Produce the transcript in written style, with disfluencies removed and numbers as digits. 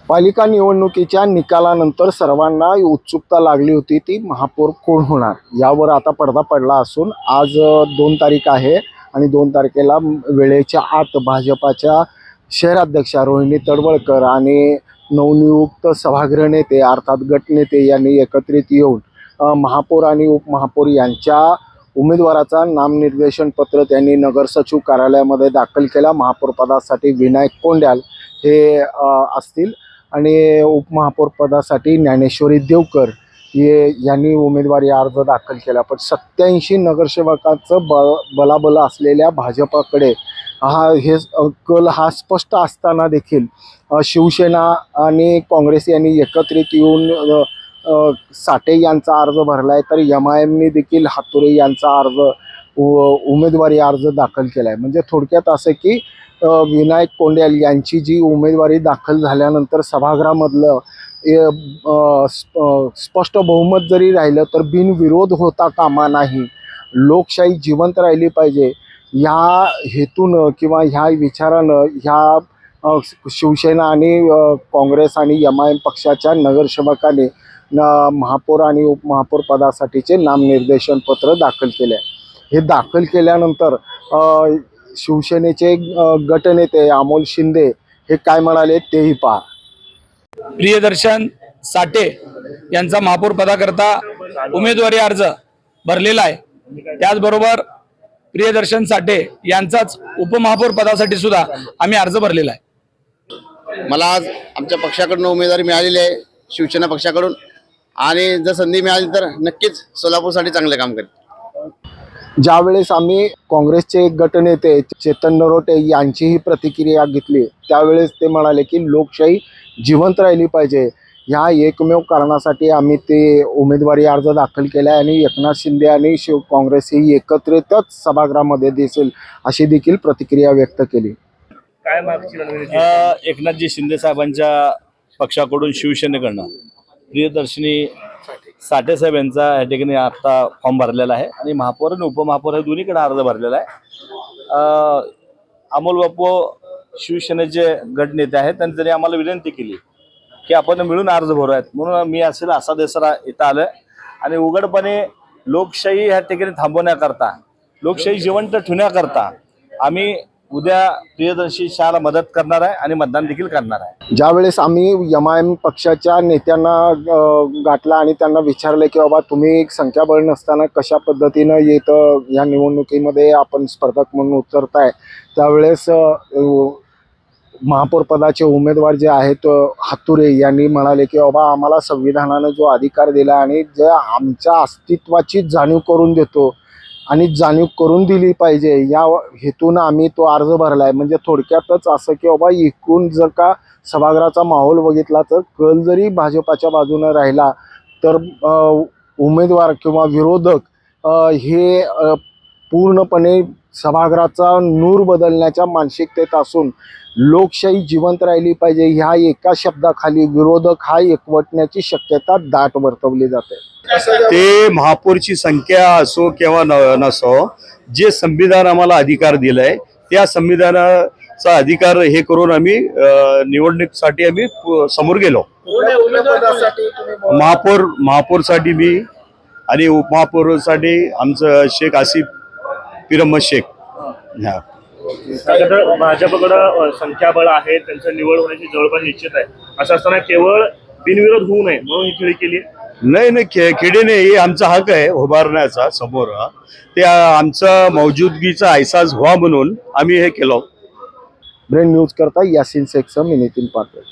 पालिका निवडणुकीच्या निकालानंतर सर्वांना उत्सुकता लागली होती, ती महापौर कोण होणार यावर आता पडदा पडला असून आज 2 तारीख आहे आणि 2 तारखेला वेळेच्या आत भाजपाच्या शहराध्यक्षा रोहिणी तडवळकर आणि नवनियुक्त सभागृह नेते अर्थात गटनेते यांनी एकत्रित येऊन महापौर आणि उपमहापौर यांच्या उमेदवाराचा नामनिर्देशन पत्र त्यांनी नगर सचिव कार्यालयामध्ये दाखल केला। महापौर पदासाठी विनायक कोंड्याल हे असतील आणि उपमहापौर पदासाठी ज्ञानेश्वरी देवकर यांनी उमेदवारी अर्ज दाखल केला। पण 87 नगरसेवकांचं बलाबल असलेल्या भाजपाकडे कल हा स्पष्ट असताना देखील शिवसेना आणि काँग्रेस यांनी एकत्रित येऊन साठे यांचा अर्ज भरलाय, तर MIMने देखील हातुरे यांचा अर्ज उमेदवारी अर्ज दाखल केलाय। म्हणजे थोडक्यात असं की विनायक कोंड्याल यांची जी उमेदवारी दाखल झाल्यानंतर सभागृहामधलं स्पष्ट बहुमत जरी राहिलं तर बिनविरोध होता कामा नाही, लोकशाही जिवंत राहिली पाहिजे या हेतूनं किंवा ह्या विचारानं ह्या शिवसेना आणि काँग्रेस आणि MIM पक्षाच्या नगरसेवकांनी महापौर आणि उपमहापौर पदासाठीचे नामनिर्देशन पत्र दाखल केले। हे दाखल केल्यानंतर शिवसेनेचे गटनेते अमोल शिंदे हे काय म्हणाले तेही पहा। प्रियदर्शन साठे यांचा महापौर पदाकरता उमेदवारी अर्ज भरलेला आहे। त्याचबरोबर प्रियदर्शन साठे यांचाच उपमहापौर पदासाठी सुद्धा आम्ही अर्ज भरलेला आहे। मला आज आमच्या पक्षाकडून उमेदवारी मिळालेली आहे, शिवसेना पक्षाकडून, आणि जर संधी मिळाली तर नक्कीच सोलापूरसाठी चांगले काम करेल। ज्यावेळेस आम्ही काँग्रेसचे गटनेते चेतन नरोटे यांचीही प्रतिक्रिया घेतली, त्यावेळेस ते म्हणाले की लोकशाही जिवंत राहिली पाहिजे, ह्या एकमेव कारणासाठी आम्ही ते उमेदवारी अर्ज दाखल केला आहे आणि एकनाथ शिंदे आणि काँग्रेस ही एकत्रितच सभागृहामध्ये दिसेल अशी देखील प्रतिक्रिया व्यक्त केली। काय मागची एकनाथजी शिंदे साहेबांच्या पक्षाकडून शिवसेनेकडनं प्रियदर्शनी साठे साहेब यांचा या ठिकाणी आता फॉर्म भरलेला आहे आणि महापौर आणि उपमहापौर हे दोन्हीकडे अर्ज भरलेला आहे। अमोल बापू शिवसेनेचे गटनेते आहेत, त्यांनी तरी आम्हाला विनंती केली की आपण मिळून अर्ज भरूयात, म्हणून मी असेल असा देसरा इथं आलोय आणि उघडपणे लोकशाही ह्या ठिकाणी थांबवण्याकरता, लोकशाही जिवंत ठेवण्याकरता आम्ही उद्या प्रियदर्शी शाळेला मदत करणार आहे आणि मतदान देखील करणार आहे। ज्यावेळेस आम्ही MIM पक्षाच्या नेत्यांना गाठला आणि त्यांना विचारले की बाबा तुम्ही संख्याबळ नसताना कशा पद्धतीनं येतं या निवडणुकीमध्ये आपण स्पर्धक म्हणून उतरताय, त्यावेळेस महापौर पदाचे उमेदवार जे आहेत हातुरे यांनी म्हणाले की बाबा आम्हाला संविधानानं जो अधिकार दिला आणि जे आमच्या अस्तित्वाची जाणीव करून देतो आणि जाणीव करून दिली पाहिजे या हेतून आम्ही तो अर्ज भरलाय। म्हणजे थोडक्यातच असं की बाबा एकूण जर का सभागृहाचा माहोल बघितला तर कल जरी भाजपाच्या बाजूने राहिला तर उमेदवार किंवा विरोधक हे पूर्णपणे सभागृहाचा नूर बदलण्याच्या मानसिकतेत असून लोकशाही जिवंत राहिली पाहिजे ह्या एका शब्दाखाली विरोधक हा एकवटण्याची शक्यता दाट वर्तवली जाते। ते महापौरची संख्या असो किंवा नसो, जे संविधान आम्हाला अधिकार दिलाय त्या संविधानाचा अधिकार हे करून आम्ही निवडणुकीसाठी आम्ही समोर गेलो। महापौरसाठी मी आणि उपमहापौरसाठी आमचं शेख आसिफ पिरमत शेख। भाजपकडं संख्याबळ आहे, त्यांचं निवड होण्याची जवळपास निश्चित आहे, असं असताना केवळ बिनविरोध होऊ नये म्हणून ही खेळी केली आहे। नाही, खेडे नाही, हे आमचा हक आहे उभारण्याचा समोर, ते आमचा मौजूदगीचा अहसास व्हा म्हणून आम्ही हे केलं। ब्रेन न्यूज करता यासिन शेख, मी नितीन पाटील।